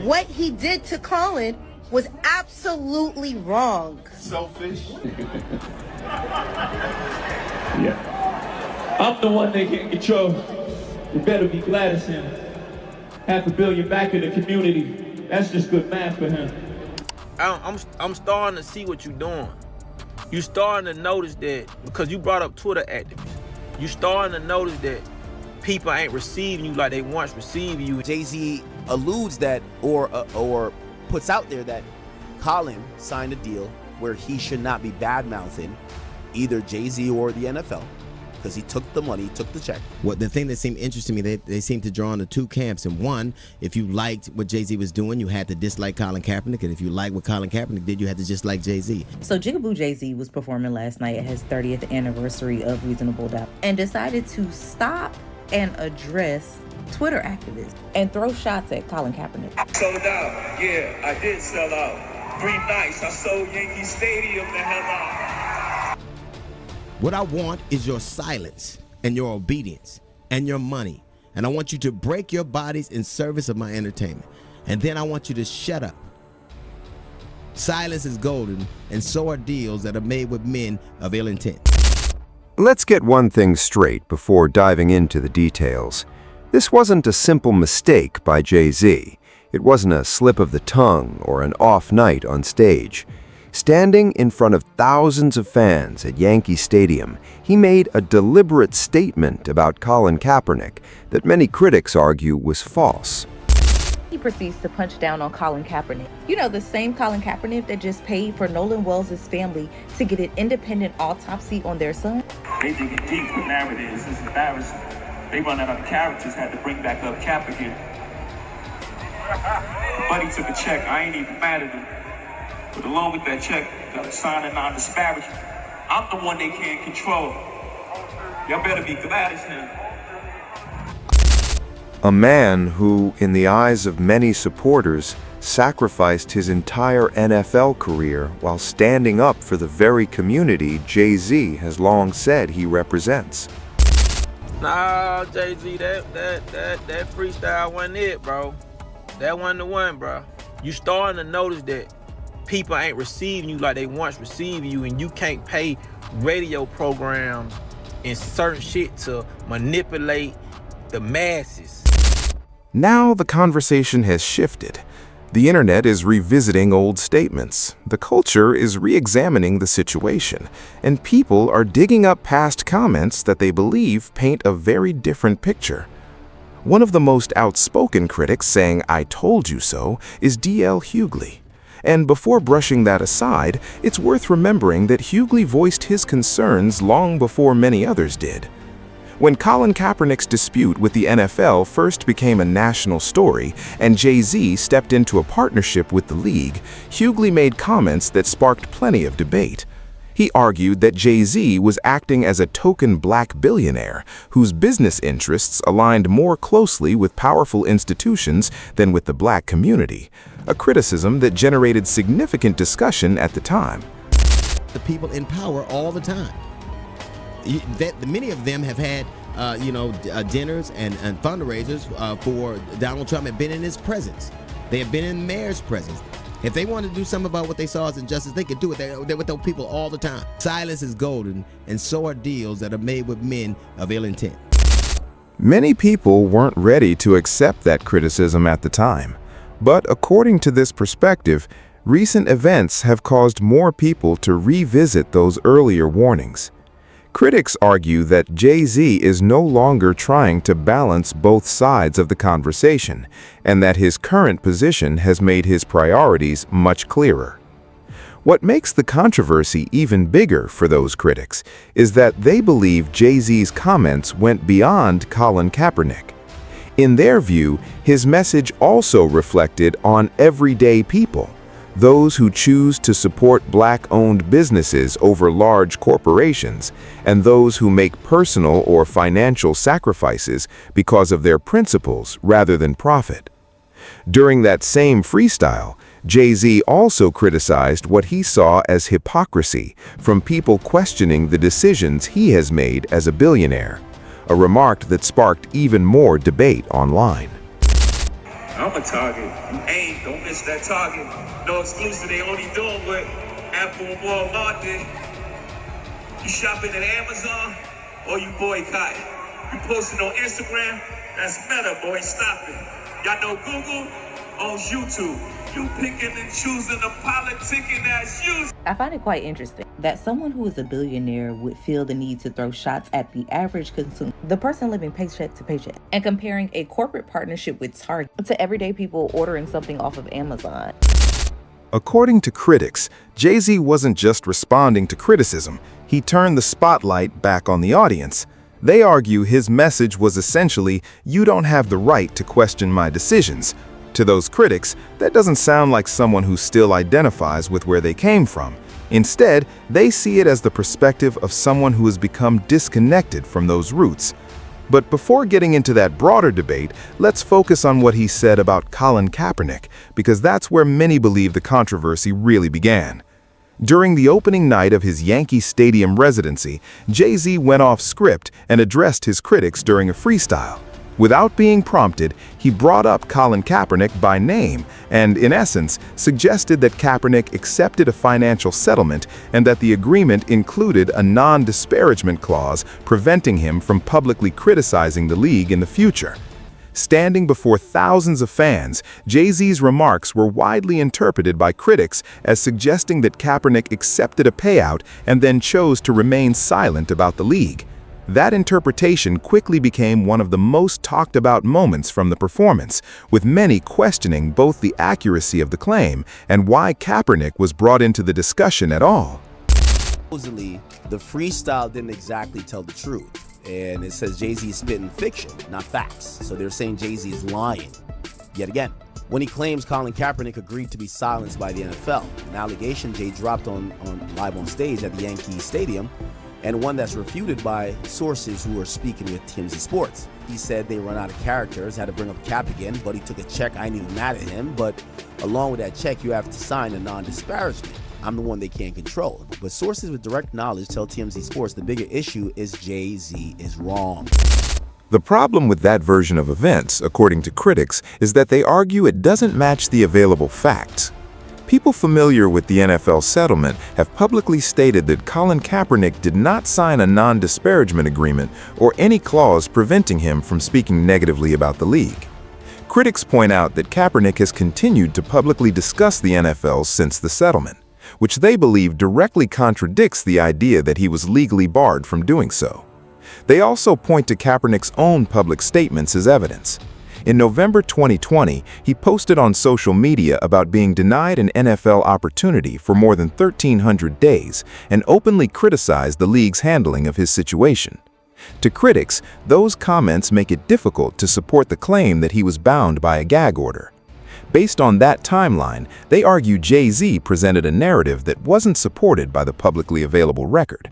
what he did to Colin was absolutely wrong. Selfish. Yeah. I'm the one they can't control. You better be glad it's him. $500 million back in the community. That's just good math for him. I'm starting to see what you're doing. You starting to notice that, because you brought up Twitter activists, you starting to notice that people ain't receiving you like they once received you. Jay-Z alludes that or puts out there that Colin signed a deal where he should not be bad-mouthing either Jay-Z or the NFL because he took the money, he took the check. What the thing that seemed interesting to me, they seem to draw on the two camps. And one, if you liked what Jay-Z was doing, you had to dislike Colin Kaepernick. And if you liked what Colin Kaepernick did, you had to dislike Jay-Z. So Jigaboo Jay-Z was performing last night at his 30th anniversary of Reasonable Doubt and decided to stop and address Twitter activists and throw shots at Colin Kaepernick. Sold out. Yeah, I did sell out. 3 nights. I sold Yankee Stadium the hell out. What I want is your silence and your obedience and your money. And I want you to break your bodies in service of my entertainment. And then I want you to shut up. Silence is golden, and so are deals that are made with men of ill intent. Let's get one thing straight before diving into the details. This wasn't a simple mistake by Jay-Z. It wasn't a slip of the tongue or an off night on stage. Standing in front of thousands of fans at Yankee Stadium, he made a deliberate statement about Colin Kaepernick that many critics argue was false. He proceeds to punch down on Colin Kaepernick. You know, the same Colin Kaepernick that just paid for Nolan Wells' family to get an independent autopsy on their son. They dig it deep with narratives. It's embarrassing. They run out of characters, had to bring back up Cap again. Buddy took a check. I ain't even mad at him. But along with that check, got a sign of non-disparagement. I'm the one they can't control. Y'all better be glad it's him. A man who, in the eyes of many supporters, sacrificed his entire NFL career while standing up for the very community Jay-Z has long said he represents. Nah, Jay-Z, that freestyle wasn't it, bro. That wasn't the one, bro. You starting to notice that people ain't receiving you like they once received you, and you can't pay radio programs and certain shit to manipulate the masses. Now the conversation has shifted. The internet is revisiting old statements. The culture is re-examining the situation, and people are digging up past comments that they believe paint a very different picture. One of the most outspoken critics saying "I told you so" is D.L. Hughley. And before brushing that aside, it's worth remembering that Hughley voiced his concerns long before many others did. When Colin Kaepernick's dispute with the NFL first became a national story and Jay-Z stepped into a partnership with the league, Hughley made comments that sparked plenty of debate. He argued that Jay-Z was acting as a token black billionaire whose business interests aligned more closely with powerful institutions than with the black community, a criticism that generated significant discussion at the time. The people in power all the time. Many of them have had dinners and fundraisers for Donald Trump, have been in his presence. They have been in the mayor's presence. If they wanted to do something about what they saw as injustice, they could do it. They're with those people all the time. Silence is golden, and so are deals that are made with men of ill intent. Many people weren't ready to accept that criticism at the time. But according to this perspective, recent events have caused more people to revisit those earlier warnings. Critics argue that Jay-Z is no longer trying to balance both sides of the conversation, and that his current position has made his priorities much clearer. What makes the controversy even bigger for those critics is that they believe Jay-Z's comments went beyond Colin Kaepernick. In their view, his message also reflected on everyday people, those who choose to support black-owned businesses over large corporations, and those who make personal or financial sacrifices because of their principles rather than profit. During that same freestyle, Jay-Z also criticized what he saw as hypocrisy from people questioning the decisions he has made as a billionaire, a remark that sparked even more debate online. I'm a target. You ain't. Don't miss that target. No exclusive. They only doing what Apple and Walmart did. You shopping at Amazon or you boycott? You posting on Instagram? That's Meta, boy. Stop it. Y'all know Google owns YouTube. You picking and choosing the politicking ass you. I find it quite interesting that someone who is a billionaire would feel the need to throw shots at the average consumer, the person living paycheck to paycheck, and comparing a corporate partnership with Target to everyday people ordering something off of Amazon. According to critics, Jay-Z wasn't just responding to criticism, he turned the spotlight back on the audience. They argue his message was essentially, "You don't have the right to question my decisions." To those critics, that doesn't sound like someone who still identifies with where they came from. Instead, they see it as the perspective of someone who has become disconnected from those roots. But before getting into that broader debate, let's focus on what he said about Colin Kaepernick, because that's where many believe the controversy really began. During the opening night of his Yankee Stadium residency, Jay-Z went off script and addressed his critics during a freestyle. Without being prompted, he brought up Colin Kaepernick by name and, in essence, suggested that Kaepernick accepted a financial settlement and that the agreement included a non-disparagement clause preventing him from publicly criticizing the league in the future. Standing before thousands of fans, Jay-Z's remarks were widely interpreted by critics as suggesting that Kaepernick accepted a payout and then chose to remain silent about the league. That interpretation quickly became one of the most talked about moments from the performance, with many questioning both the accuracy of the claim and why Kaepernick was brought into the discussion at all. Supposedly, the freestyle didn't exactly tell the truth, and it says Jay-Z is spitting fiction, not facts. So they're saying Jay-Z is lying. Yet again, when he claims Colin Kaepernick agreed to be silenced by the NFL, an allegation Jay dropped on live on stage at the Yankee Stadium, and one that's refuted by sources who are speaking with TMZ Sports. He said they run out of characters, had to bring up Cap again, but he took a check. I ain't even mad at him, but along with that check, you have to sign a non-disparagement. I'm the one they can't control. But sources with direct knowledge tell TMZ Sports the bigger issue is Jay-Z is wrong. The problem with that version of events, according to critics, is that they argue it doesn't match the available facts. People familiar with the NFL settlement have publicly stated that Colin Kaepernick did not sign a non-disparagement agreement or any clause preventing him from speaking negatively about the league. Critics point out that Kaepernick has continued to publicly discuss the NFL since the settlement, which they believe directly contradicts the idea that he was legally barred from doing so. They also point to Kaepernick's own public statements as evidence. In November 2020, he posted on social media about being denied an NFL opportunity for more than 1,300 days and openly criticized the league's handling of his situation. To critics, those comments make it difficult to support the claim that he was bound by a gag order. Based on that timeline, they argue Jay-Z presented a narrative that wasn't supported by the publicly available record.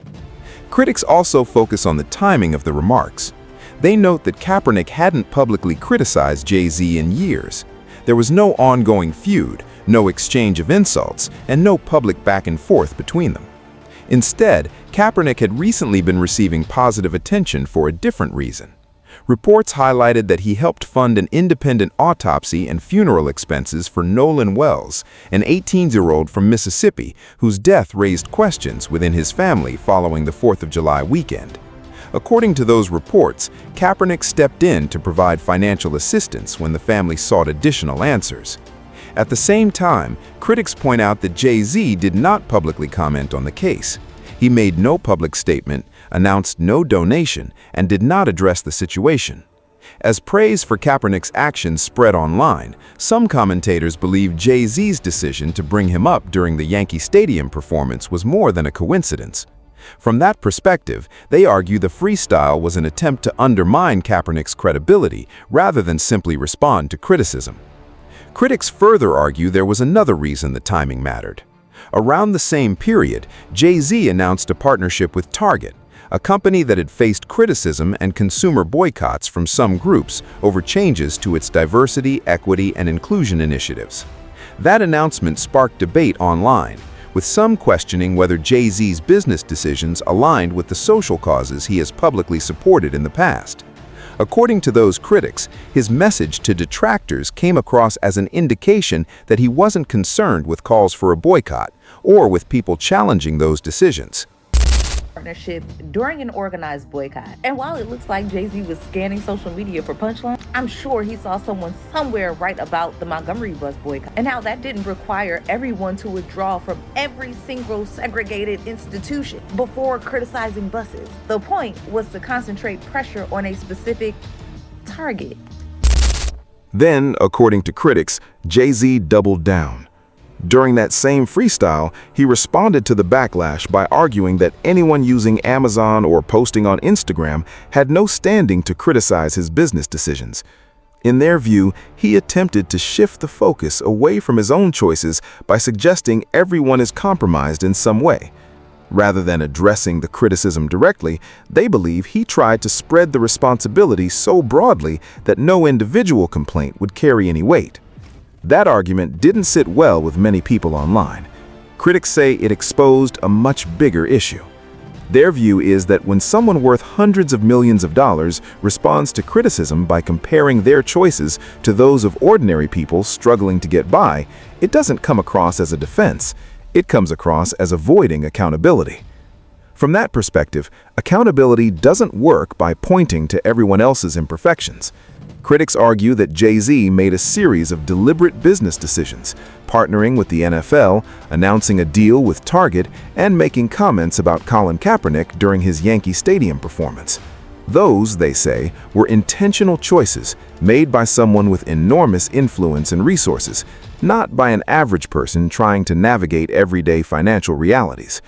Critics also focus on the timing of the remarks. They note that Kaepernick hadn't publicly criticized Jay-Z in years. There was no ongoing feud, no exchange of insults, and no public back and forth between them. Instead, Kaepernick had recently been receiving positive attention for a different reason. Reports highlighted that he helped fund an independent autopsy and funeral expenses for Nolan Wells, an 18-year-old from Mississippi whose death raised questions within his family following the 4th of July weekend. According to those reports, Kaepernick stepped in to provide financial assistance when the family sought additional answers. At the same time, critics point out that Jay-Z did not publicly comment on the case. He made no public statement, announced no donation, and did not address the situation. As praise for Kaepernick's actions spread online, some commentators believe Jay-Z's decision to bring him up during the Yankee Stadium performance was more than a coincidence. From that perspective, they argue the freestyle was an attempt to undermine Kaepernick's credibility rather than simply respond to criticism. Critics further argue there was another reason the timing mattered. Around the same period, Jay-Z announced a partnership with Target, a company that had faced criticism and consumer boycotts from some groups over changes to its diversity, equity, and inclusion initiatives. That announcement sparked debate online, with some questioning whether Jay-Z's business decisions aligned with the social causes he has publicly supported in the past. According to those critics, his message to detractors came across as an indication that he wasn't concerned with calls for a boycott or with people challenging those decisions. Partnership during an organized boycott. And while it looks like Jay-Z was scanning social media for punchlines, I'm sure he saw someone somewhere write about the Montgomery bus boycott and how that didn't require everyone to withdraw from every single segregated institution before criticizing buses. The point was to concentrate pressure on a specific target. Then, according to critics, Jay-Z doubled down. During that same freestyle, he responded to the backlash by arguing that anyone using Amazon or posting on Instagram had no standing to criticize his business decisions. In their view, he attempted to shift the focus away from his own choices by suggesting everyone is compromised in some way. Rather than addressing the criticism directly, they believe he tried to spread the responsibility so broadly that no individual complaint would carry any weight. That argument didn't sit well with many people online. Critics say it exposed a much bigger issue. Their view is that when someone worth hundreds of millions of dollars responds to criticism by comparing their choices to those of ordinary people struggling to get by, it doesn't come across as a defense. It comes across as avoiding accountability. From that perspective, accountability doesn't work by pointing to everyone else's imperfections. Critics argue that Jay-Z made a series of deliberate business decisions, partnering with the NFL, announcing a deal with Target, and making comments about Colin Kaepernick during his Yankee Stadium performance. Those, they say, were intentional choices made by someone with enormous influence and resources, not by an average person trying to navigate everyday financial realities.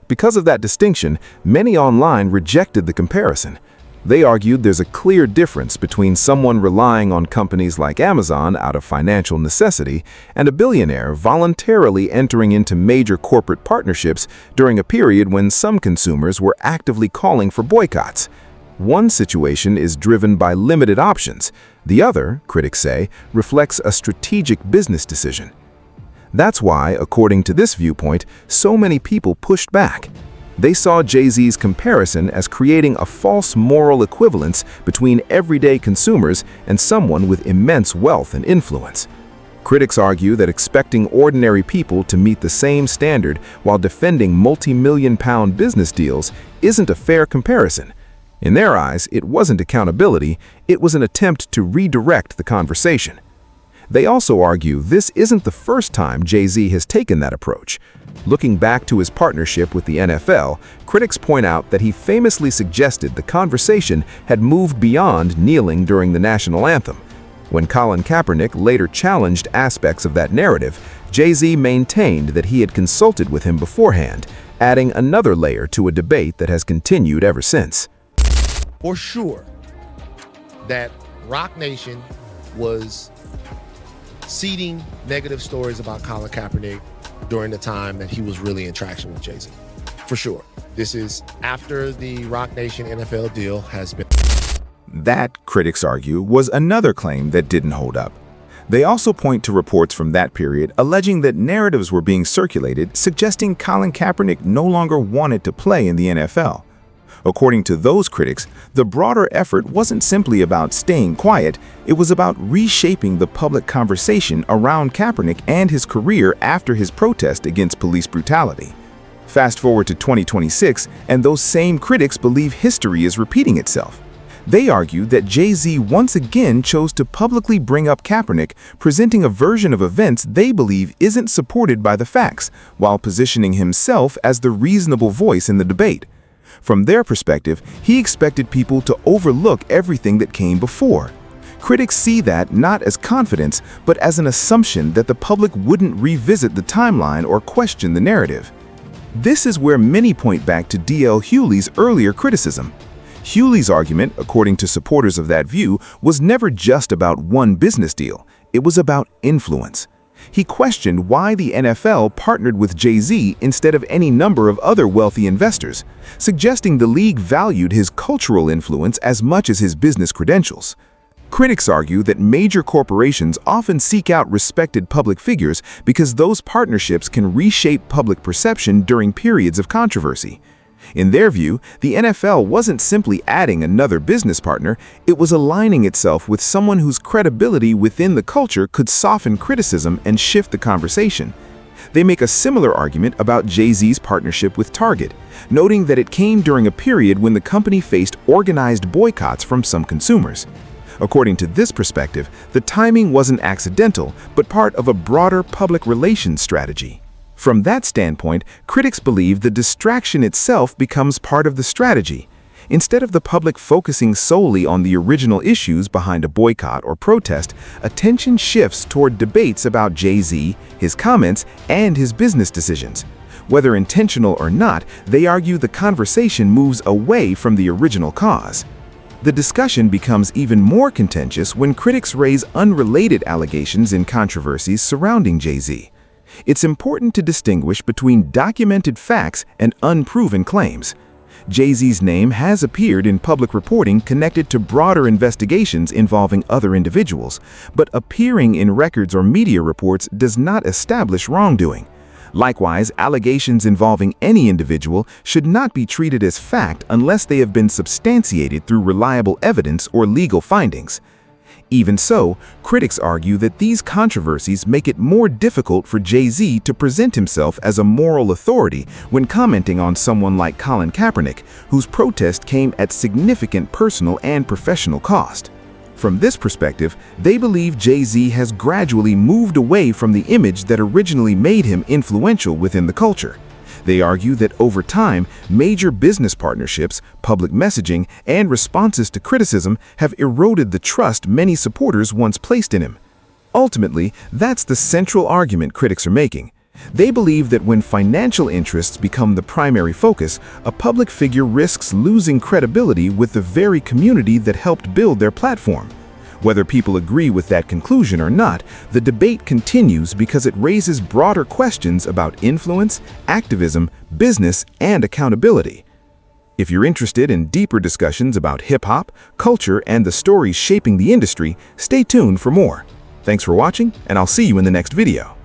Because of that distinction, many online rejected the comparison. They argued there's a clear difference between someone relying on companies like Amazon out of financial necessity and a billionaire voluntarily entering into major corporate partnerships during a period when some consumers were actively calling for boycotts. One situation is driven by limited options. The other, critics say, reflects a strategic business decision. That's why, according to this viewpoint, so many people pushed back. They saw Jay-Z's comparison as creating a false moral equivalence between everyday consumers and someone with immense wealth and influence. Critics argue that expecting ordinary people to meet the same standard while defending multi-million-pound business deals isn't a fair comparison. In their eyes, it wasn't accountability, it was an attempt to redirect the conversation. They also argue this isn't the first time Jay-Z has taken that approach. Looking back to his partnership with the NFL, critics point out that he famously suggested the conversation had moved beyond kneeling during the national anthem. When Colin Kaepernick later challenged aspects of that narrative, Jay-Z maintained that he had consulted with him beforehand, adding another layer to a debate that has continued ever since. For sure that Roc Nation was seeding negative stories about Colin Kaepernick during the time that he was really in traction with Jay-Z. For sure. This is after the Roc Nation NFL deal has been. That, critics argue, was another claim that didn't hold up. They also point to reports from that period alleging that narratives were being circulated suggesting Colin Kaepernick no longer wanted to play in the NFL. According to those critics, the broader effort wasn't simply about staying quiet, it was about reshaping the public conversation around Kaepernick and his career after his protest against police brutality. Fast forward to 2026, and those same critics believe history is repeating itself. They argue that Jay-Z once again chose to publicly bring up Kaepernick, presenting a version of events they believe isn't supported by the facts, while positioning himself as the reasonable voice in the debate. From their perspective, he expected people to overlook everything that came before. Critics see that not as confidence, but as an assumption that the public wouldn't revisit the timeline or question the narrative. This is where many point back to D.L. Hughley's earlier criticism. Hughley's argument, according to supporters of that view, was never just about one business deal. It was about influence. He questioned why the NFL partnered with Jay-Z instead of any number of other wealthy investors, suggesting the league valued his cultural influence as much as his business credentials. Critics argue that major corporations often seek out respected public figures because those partnerships can reshape public perception during periods of controversy. In their view, the NFL wasn't simply adding another business partner, it was aligning itself with someone whose credibility within the culture could soften criticism and shift the conversation. They make a similar argument about Jay-Z's partnership with Target, noting that it came during a period when the company faced organized boycotts from some consumers. According to this perspective, the timing wasn't accidental, but part of a broader public relations strategy. From that standpoint, critics believe the distraction itself becomes part of the strategy. Instead of the public focusing solely on the original issues behind a boycott or protest, attention shifts toward debates about Jay-Z, his comments, and his business decisions. Whether intentional or not, they argue the conversation moves away from the original cause. The discussion becomes even more contentious when critics raise unrelated allegations and controversies surrounding Jay-Z. It's important to distinguish between documented facts and unproven claims. Jay-Z's name has appeared in public reporting connected to broader investigations involving other individuals, but appearing in records or media reports does not establish wrongdoing. Likewise, allegations involving any individual should not be treated as fact unless they have been substantiated through reliable evidence or legal findings. Even so, critics argue that these controversies make it more difficult for Jay-Z to present himself as a moral authority when commenting on someone like Colin Kaepernick, whose protest came at significant personal and professional cost. From this perspective, they believe Jay-Z has gradually moved away from the image that originally made him influential within the culture. They argue that over time, major business partnerships, public messaging, and responses to criticism have eroded the trust many supporters once placed in him. Ultimately, that's the central argument critics are making. They believe that when financial interests become the primary focus, a public figure risks losing credibility with the very community that helped build their platform. Whether people agree with that conclusion or not, the debate continues because it raises broader questions about influence, activism, business, and accountability. If you're interested in deeper discussions about hip-hop, culture, and the stories shaping the industry, stay tuned for more. Thanks for watching, and I'll see you in the next video.